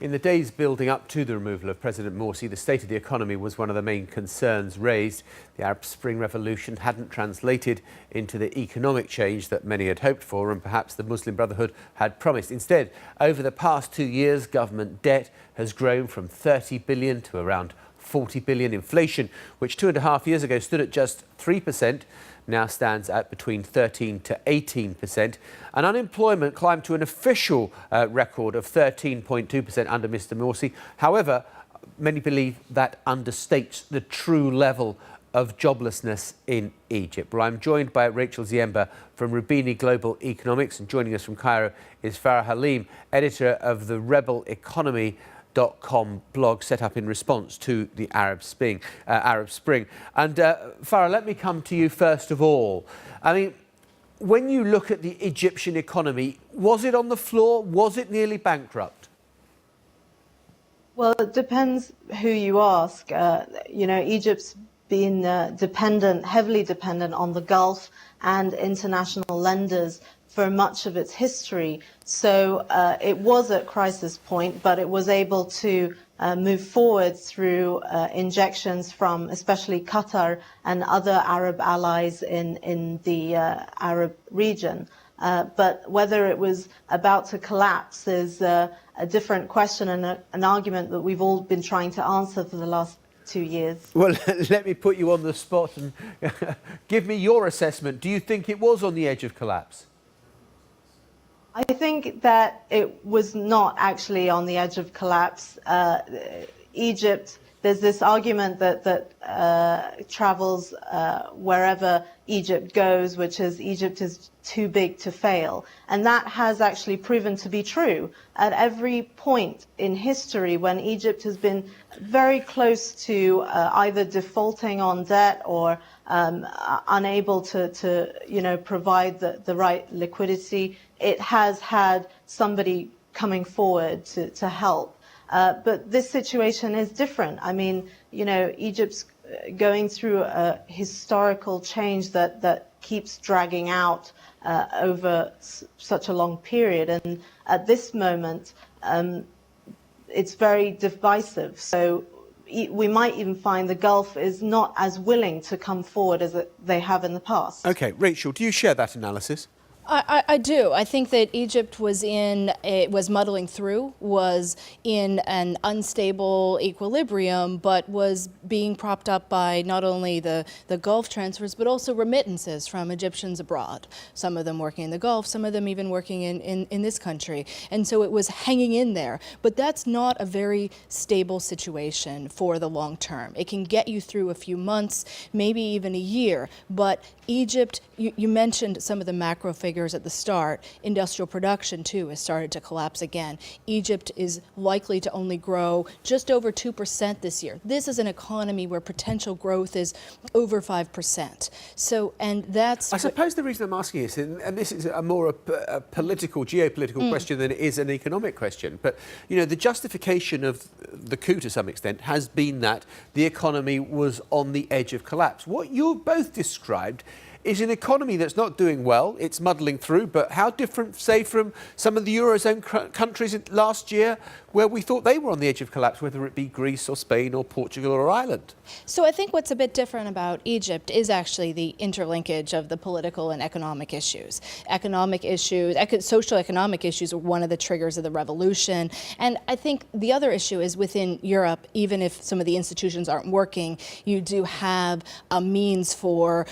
In the days building up to the removal of President Morsi, the state of the economy was one of the main concerns raised. The Arab Spring revolution hadn't translated into the economic change that many had hoped for and perhaps the Muslim Brotherhood had promised. Instead, over the past 2 years, government debt has grown from 30 billion to around 40 billion. Inflation, which 2.5 years ago stood at just 3%, now stands at between 13 to 18%. And unemployment climbed to an official record of 13.2% under Mr. Morsi. However, many believe that understates the true level of joblessness in Egypt. Well, I'm joined by Rachel Ziemba from Roubini Global Economics, and joining us from Cairo is Farah Halime, editor of the rebeleconomy.com blog set up in response to the Arab Spring. And Farah, let me come to you first of all. I mean, when you look at the Egyptian economy, was it on the floor? Was it nearly bankrupt? Well, it depends who you ask. Egypt's been heavily dependent on the Gulf and international lenders for much of its history. So it was at crisis point, but it was able to move forward through injections from especially Qatar and other Arab allies in the Arab region. But whether it was about to collapse is a different question and an argument that we've all been trying to answer for the last 2 years. Well, let me put you on the spot and give me your assessment. Do you think it was on the edge of collapse? I think that it was not actually on the edge of collapse. Egypt, there's this argument that travels wherever Egypt goes, which is Egypt is too big to fail. And that has actually proven to be true. At every point in history when Egypt has been very close to either defaulting on debt or unable to provide the right liquidity, it has had somebody coming forward to help. But this situation is different. I mean, Egypt's going through a historical change that keeps dragging out over such a long period. And at this moment, it's very divisive. So we might even find the Gulf is not as willing to come forward as they have in the past. OK, Rachel, do you share that analysis? I do. I think that Egypt was muddling through, was in an unstable equilibrium, but was being propped up by not only the Gulf transfers, but also remittances from Egyptians abroad. Some of them working in the Gulf, some of them even working in this country. And so it was hanging in there. But that's not a very stable situation for the long term. It can get you through a few months, maybe even a year. But Egypt, you mentioned some of the macro figures at the start. Industrial production, too, has started to collapse again. Egypt is likely to only grow just over 2% this year. This is an economy where potential growth is over 5%. So, and that's... I suppose the reason I'm asking this, and this is a more a political, geopolitical question than it is an economic question, but, the justification of the coup to some extent has been that the economy was on the edge of collapse. What you both described is an economy that's not doing well. It's muddling through, but how different, say, from some of the Eurozone countries last year where we thought they were on the edge of collapse, whether it be Greece or Spain or Portugal or Ireland? So I think what's a bit different about Egypt is actually the interlinkage of the political and economic issues. Economic issues, social economic issues are one of the triggers of the revolution. And I think the other issue is within Europe, even if some of the institutions aren't working, you do have a means for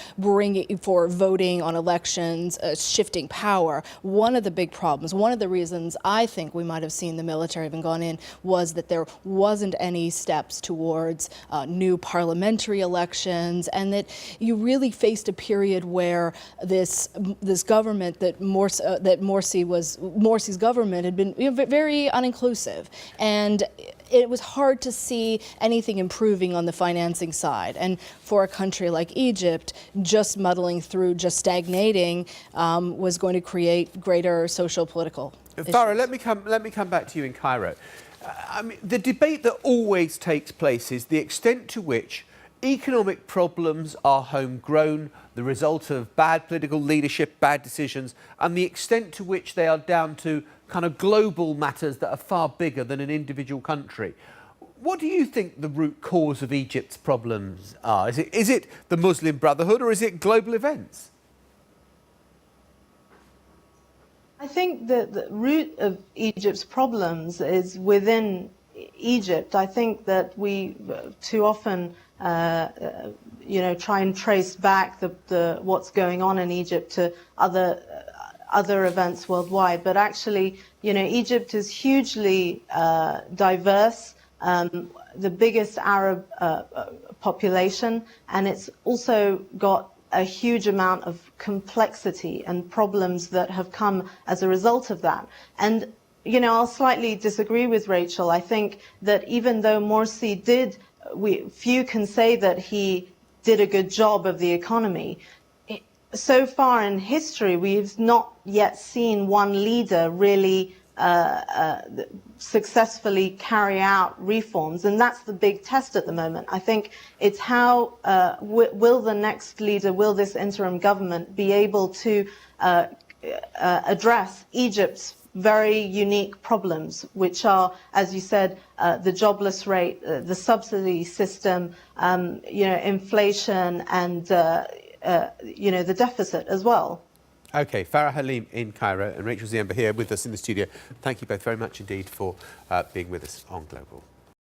voting on elections, shifting power. One of the big problems, one of the reasons I think we might have seen the military having gone in was that there wasn't any steps towards new parliamentary elections, and that you really faced a period where this government that Morsi's government had been very uninclusive, and it was hard to see anything improving on the financing side. And for a country like Egypt, just muddling through, just stagnating, was going to create greater social political issues. Farah, let me come back to you in Cairo. I mean, the debate that always takes place is the extent to which economic problems are homegrown, the result of bad political leadership, bad decisions, and the extent to which they are down to kind of global matters that are far bigger than an individual country. What do you think the root cause of Egypt's problems are? Is it the Muslim Brotherhood, or is it global events? I think that the root of Egypt's problems is within Egypt. I think that we too often, try and trace back what's going on in Egypt to other events worldwide. But actually, Egypt is hugely diverse. The biggest Arab population, and it's also got a huge amount of complexity and problems that have come as a result of that. And, I'll slightly disagree with Rachel. I think that even though Morsi few can say that he did a good job of the economy. So far in history, we've not yet seen one leader really successfully carry out reforms, and that's the big test at the moment. I think it's how will the next leader, will this interim government be able to address Egypt's very unique problems, which are, as you said, the jobless rate, the subsidy system, inflation, and the deficit as well. OK, Farah Halime in Cairo and Rachel Ziemba here with us in the studio. Thank you both very much indeed for being with us on Global.